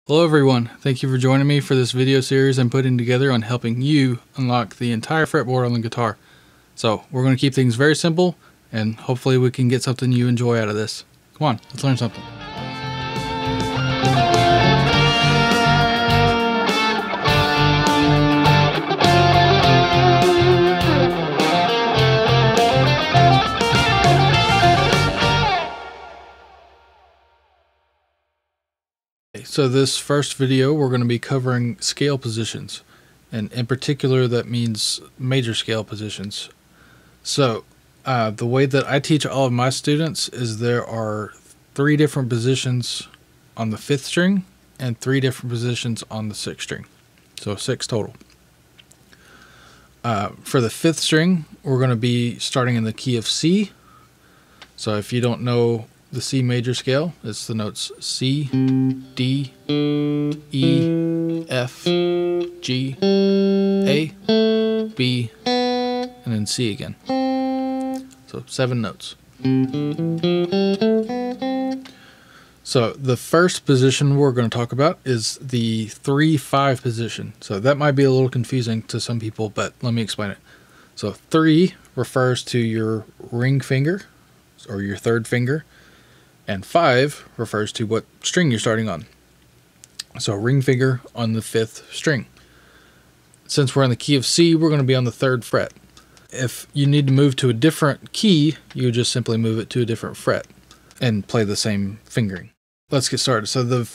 Hello everyone, thank you for joining me for this video series I'm putting together on helping you unlock the entire fretboard on the guitar. So we're going to keep things very simple and hopefully we can get something you enjoy out of this. Come on, let's learn something. So this first video we're going to be covering scale positions, and in particular that means major scale positions. So the way that I teach all of my students is there are 3 different positions on the 5th string and 3 different positions on the 6th string, so 6 total. For the 5th string we're going to be starting in the key of C. So if you don't know the C major scale, it's the notes C, D, E, F, G, A, B, and then C again. So 7 notes. So the first position we're going to talk about is the 3-5 position. So that might be a little confusing to some people, but let me explain it. So 3 refers to your ring finger, or your 3rd finger, and 5 refers to what string you're starting on. So ring finger on the 5th string. Since we're in the key of C, we're going to be on the 3rd fret. If you need to move to a different key, you would just simply move it to a different fret and play the same fingering. Let's get started. So the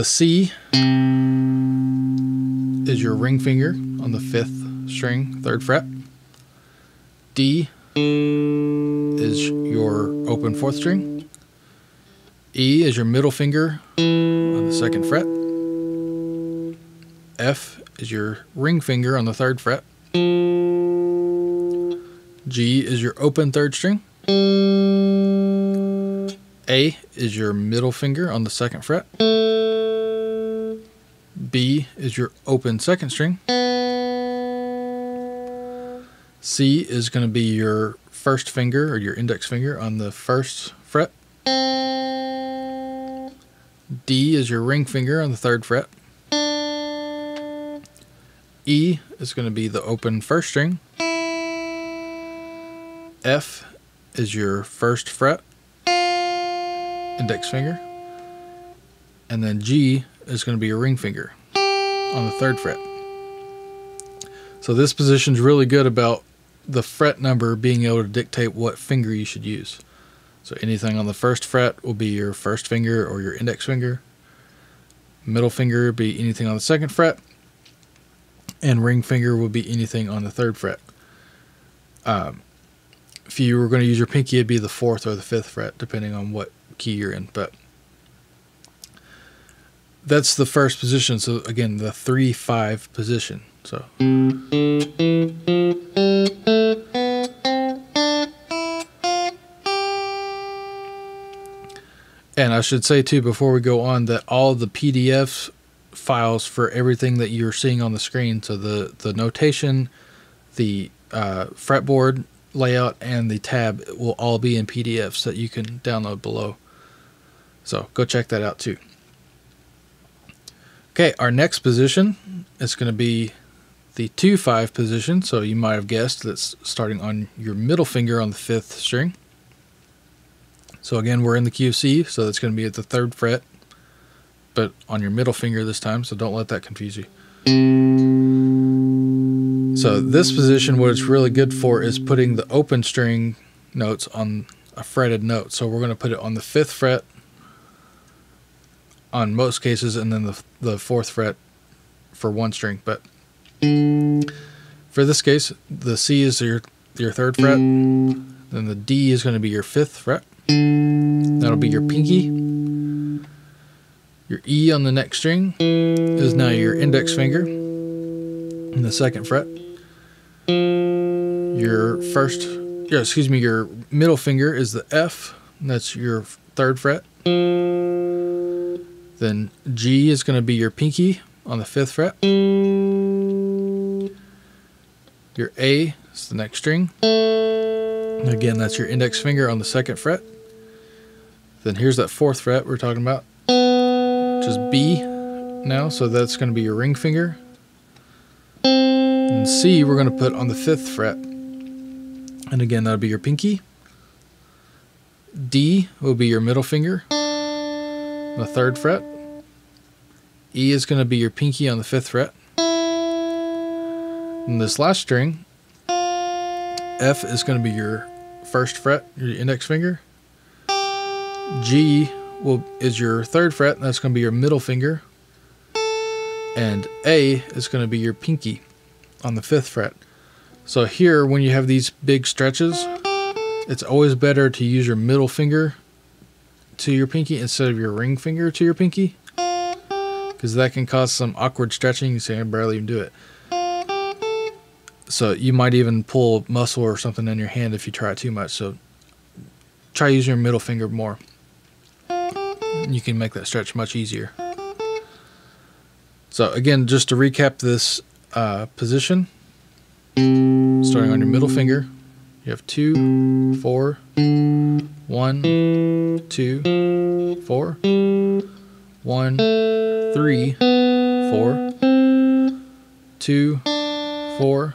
C is your ring finger on the 5th string, 3rd fret. D is your open 4th string. E is your middle finger on the 2nd fret. F is your ring finger on the 3rd fret. G is your open 3rd string. A is your middle finger on the 2nd fret. B is your open 2nd string. C is going to be your 1st finger, or your index finger, on the 1st fret. D is your ring finger on the 3rd fret. E is going to be the open 1st string. F is your 1st fret, index finger. And then G is going to be your ring finger on the 3rd fret. So this position is really good about the fret number being able to dictate what finger you should use. So anything on the 1st fret will be your 1st finger or your index finger. Middle finger would be anything on the 2nd fret. And ring finger will be anything on the 3rd fret. If you were going to use your pinky, it'd be the 4th or the 5th fret, depending on what key you're in. But that's the first position. So again, the 3-5 position. So and I should say too, before we go on, that all the PDF files for everything that you're seeing on the screen, so the notation, the fretboard layout, and the tab, will all be in PDFs that you can download below. So go check that out too. Okay, our next position is going to be the 2-5 position. So you might have guessed that's starting on your middle finger on the 5th string. So again, we're in the key of C, so that's going to be at the 3rd fret, but on your middle finger this time, so don't let that confuse you. So this position, what it's really good for is putting the open string notes on a fretted note. So we're going to put it on the 5th fret on most cases, and then the 4th fret for one string. But for this case, the C is your 3rd fret, then the D is going to be your 5th fret. That'll be your pinky. Your E on the next string is now your index finger in the 2nd fret. Your middle finger is the F, and that's your 3rd fret. Then G is going to be your pinky on the 5th fret. Your A is the next string. Again, that's your index finger on the 2nd fret. Then here's that 4th fret we're talking about, which is B, now, so that's going to be your ring finger. And C we're going to put on the 5th fret. And again, that'll be your pinky. D will be your middle finger, the 3rd fret. E is going to be your pinky on the 5th fret. And this last string, F is going to be your 1st fret, your index finger. G is your 3rd fret, and that's going to be your middle finger. And A is going to be your pinky on the 5th fret. So here, when you have these big stretches, it's always better to use your middle finger to your pinky instead of your ring finger to your pinky, because that can cause some awkward stretching. You say, I barely even do it. So you might even pull muscle or something in your hand if you try it too much. So try using your middle finger more. You can make that stretch much easier. So again, just to recap this position, starting on your middle finger, you have 2, 4, 1, 2, 4, 1, 3, 4, 2, 4,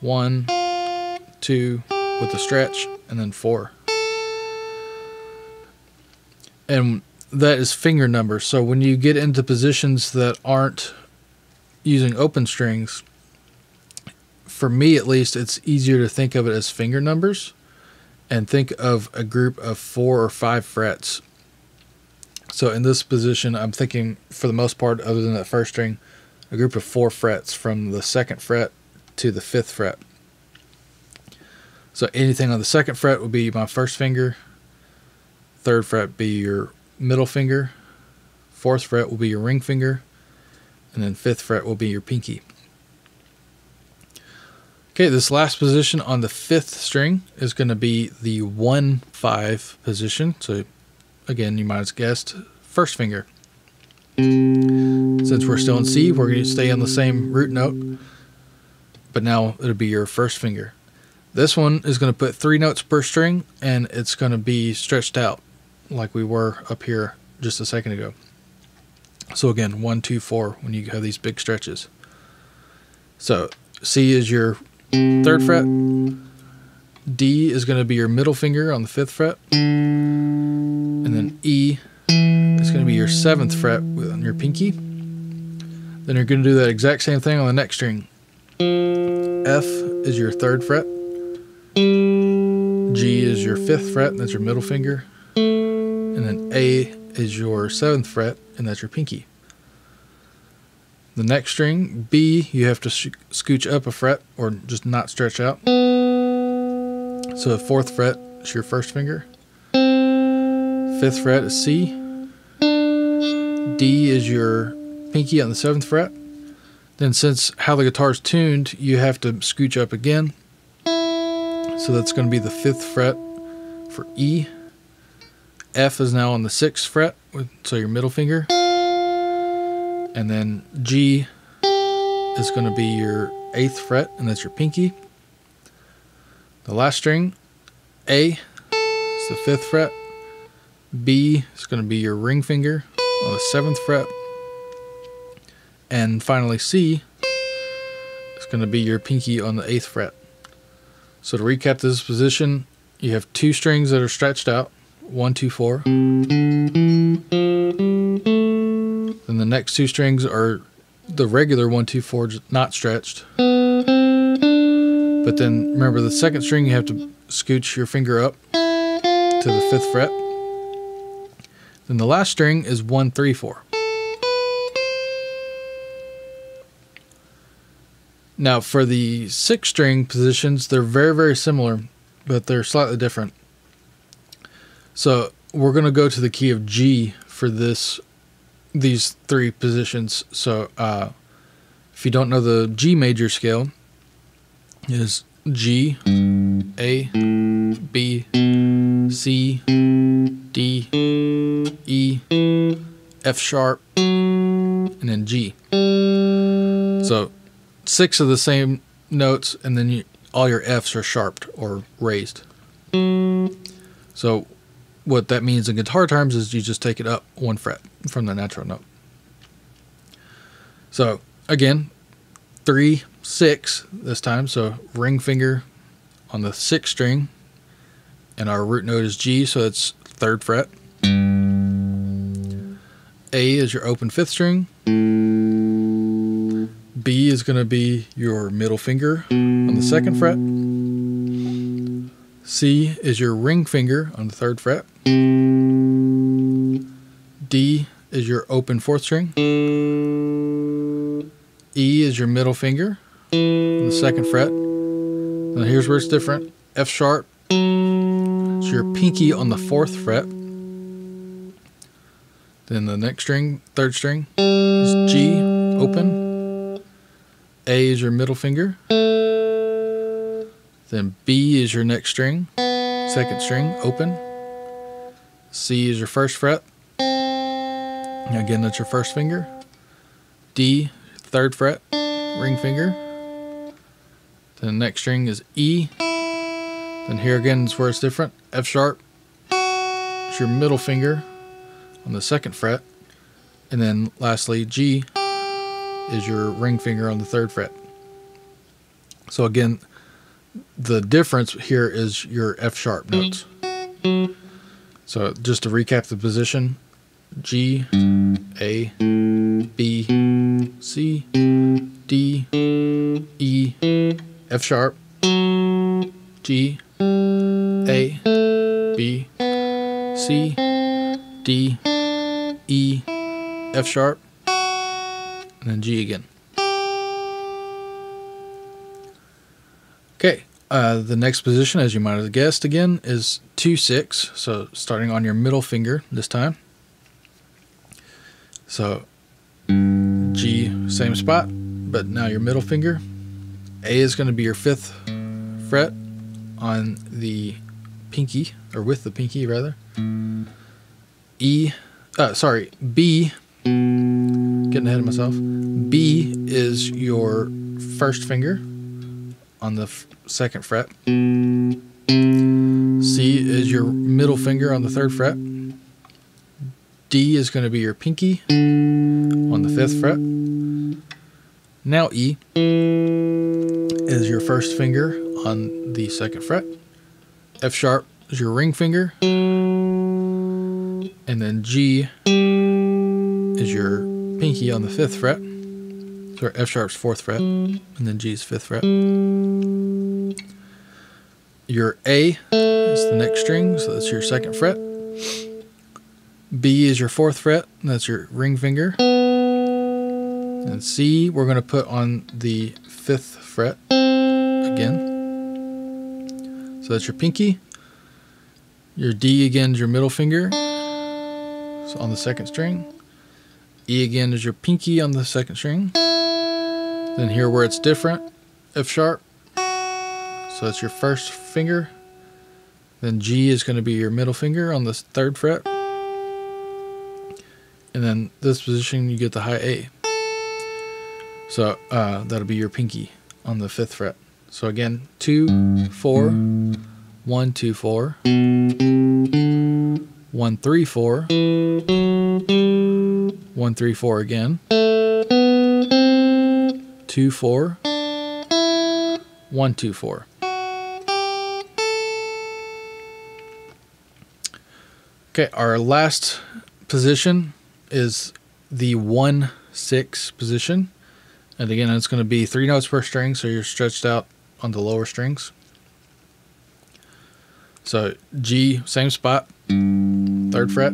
1, 2 with a stretch, and then 4. And that is finger numbers. So when you get into positions that aren't using open strings, for me at least, it's easier to think of it as finger numbers and think of a group of 4 or 5 frets. So in this position, I'm thinking, for the most part, other than that 1st string, a group of 4 frets from the 2nd fret to the 5th fret. So anything on the 2nd fret will be my 1st finger, 3rd fret be your middle finger, 4th fret will be your ring finger, and then 5th fret will be your pinky. Okay, this last position on the 5th string is going to be the 1-5 position. So again, you might have guessed, 1st finger. Since we're still in C, we're going to stay on the same root note, but now it'll be your 1st finger. This one is going to put 3 notes per string, and it's going to be stretched out like we were up here just a second ago. So again, 1, 2, 4 when you have these big stretches. So C is your 3rd fret. D is going to be your middle finger on the 5th fret. And then E is going to be your 7th fret on your pinky. Then you're going to do that exact same thing on the next string. F is your 3rd fret. G is your 5th fret, and that's your middle finger. And then A is your 7th fret, and that's your pinky. The next string, B, you have to scooch up a fret or just not stretch out. So the 4th fret is your 1st finger. 5th fret is C. D is your pinky on the 7th fret. Then since how the guitar is tuned, you have to scooch up again. So that's going to be the 5th fret for E. F is now on the 6th fret, so your middle finger. And then G is going to be your 8th fret, and that's your pinky. The last string, A, is the 5th fret. B is going to be your ring finger on the 7th fret. And finally C is going to be your pinky on the 8th fret. So to recap this position, you have 2 strings that are stretched out, 1, 2, 4. Then the next 2 strings are the regular 1, 2, 4, not stretched. But then remember, the 2nd string you have to scooch your finger up to the 5th fret. Then the last string is 1, 3, 4. Now for the 6th string positions, they're very, very similar, but they're slightly different. So we're going to go to the key of G for these 3 positions. So if you don't know the G major scale, it is G, A, B, C, D, E, F sharp, and then G. So 6 of the same notes, and then all your Fs are sharped or raised. So what that means in guitar terms is you just take it up 1 fret from the natural note. So again, 3, 6 this time. So ring finger on the 6th string, and our root note is G, so it's 3rd fret. A is your open 5th string. B is going to be your middle finger on the 2nd fret. C is your ring finger on the 3rd fret. D is your open 4th string. E is your middle finger on the 2nd fret. Now here's where it's different. F sharp is your pinky on the 4th fret. Then the next string, 3rd string, is G, open. A is your middle finger. Then B is your next string, 2nd string, open. C is your 1st fret. Again, that's your 1st finger. D, 3rd fret, ring finger. Then the next string is E. Then here again is where it's different. F sharp is your middle finger on the 2nd fret. And then lastly, G is your ring finger on the 3rd fret. So again, the difference here is your F sharp notes. So just to recap the position: G, A, B, C, D, E, F sharp, G, A, B, C, D, E, F sharp, and then G again. Okay, the next position, as you might have guessed again, is 2-6. So starting on your middle finger this time. So G, same spot, but now your middle finger. A is going to be your 5th fret on the pinky, or with the pinky rather. B, getting ahead of myself. B is your 1st finger on the 2nd fret. C is your middle finger on the 3rd fret. D is going to be your pinky on the 5th fret. Now E is your 1st finger on the 2nd fret. F sharp is your ring finger. And then G is your pinky on the 5th fret. So F sharp's 4th fret, and then G's 5th fret. Your A is the next string, so that's your 2nd fret. B is your 4th fret, and that's your ring finger. And C, we're going to put on the 5th fret again. So that's your pinky. Your D again is your middle finger, so on the 2nd string. E again is your pinky on the 2nd string. Then here where it's different, F sharp, so that's your 1st finger. Then G is going to be your middle finger on the 3rd fret. And then this position, you get the high A. So that'll be your pinky on the 5th fret. So again, 2, 4, 1, 2, 4, 1, 3, 4, 1, 3, 4 again, 2, 4, 1, 2, 4. Okay, our last position is the 1-6 position. And again, it's going to be 3 notes per string, so you're stretched out on the lower strings. So G, same spot, 3rd fret.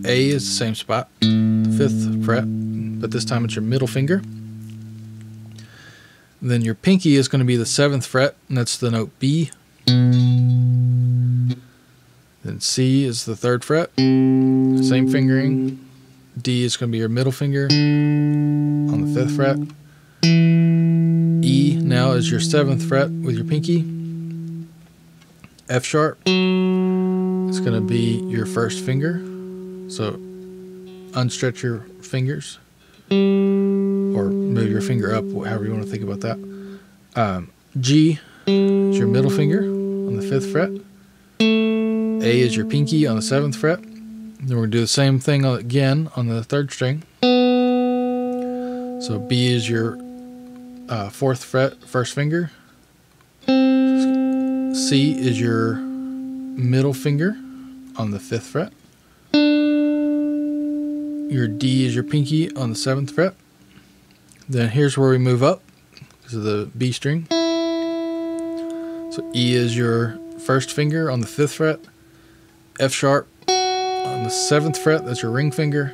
A is the same spot, 5th fret, but this time it's your middle finger. Then your pinky is going to be the 7th fret, and that's the note B. Then C is the 3rd fret, same fingering. D is going to be your middle finger on the 5th fret. E now is your 7th fret with your pinky. F sharp is going to be your 1st finger. So unstretch your fingers or move your finger up, however you want to think about that. G is your middle finger on the 5th fret. A is your pinky on the 7th fret. Then we're going to do the same thing again on the 3rd string. So B is your 4th fret, 1st finger. C is your middle finger on the 5th fret. Your D is your pinky on the 7th fret. Then here's where we move up because of the B string. So E is your 1st finger on the 5th fret. F sharp on the 7th fret, that's your ring finger.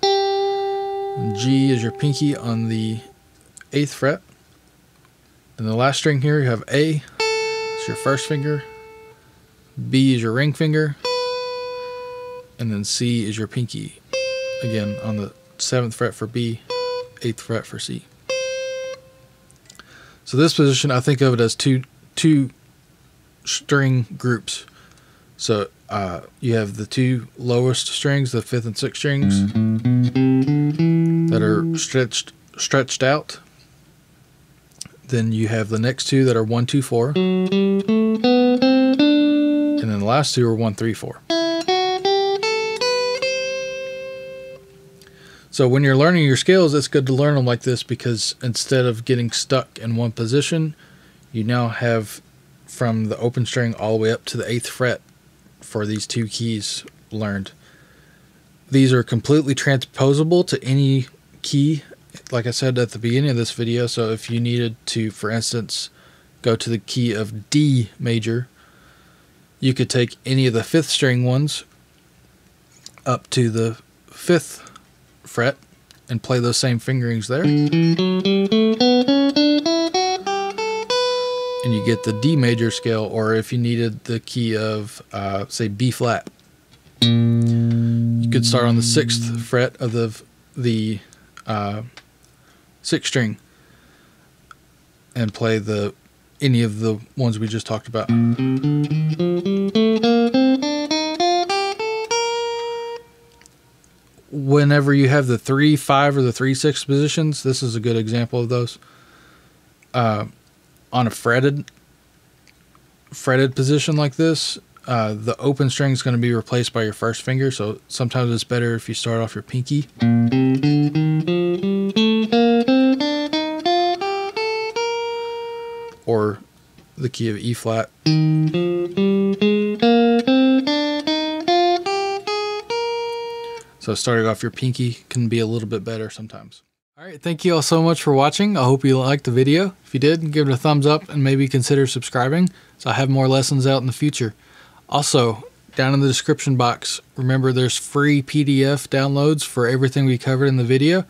And G is your pinky on the 8th fret. And the last string here, you have A, it's your 1st finger. B is your ring finger. And then C is your pinky. Again, on the 7th fret for B, 8th fret for C. So this position, I think of it as two string groups. So you have the 2 lowest strings, the 5th and 6th strings, that are stretched out. Then you have the next 2 that are 1, 2, 4, and then the last 2 are 1, 3, 4. So when you're learning your scales, it's good to learn them like this, because instead of getting stuck in one position, you now have from the open string all the way up to the 8th fret for these 2 keys learned. These are completely transposable to any key, like I said at the beginning of this video. So if you needed to, for instance, go to the key of D major, you could take any of the 5th string ones up to the 5th fret and play those same fingerings there, and you get the D major scale. Or if you needed the key of say B flat, you could start on the 6th fret of the 6th string and play any of the ones we just talked about. Whenever you have the 3, 5, or the 3, 6 positions, this is a good example of those. On a fretted position like this, the open string is going to be replaced by your 1st finger. So sometimes it's better if you start off your pinky. Or the key of E flat. So starting off your pinky can be a little bit better sometimes. All right, thank you all so much for watching. I hope you liked the video. If you did, give it a thumbs up and maybe consider subscribing so I have more lessons out in the future. Also, down in the description box, remember there's free PDF downloads for everything we covered in the video.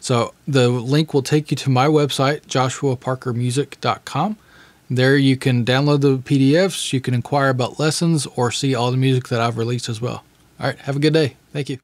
So the link will take you to my website, joshuaparkermusic.com. There you can download the PDFs, you can inquire about lessons, or see all the music that I've released as well. All right, have a good day. Thank you.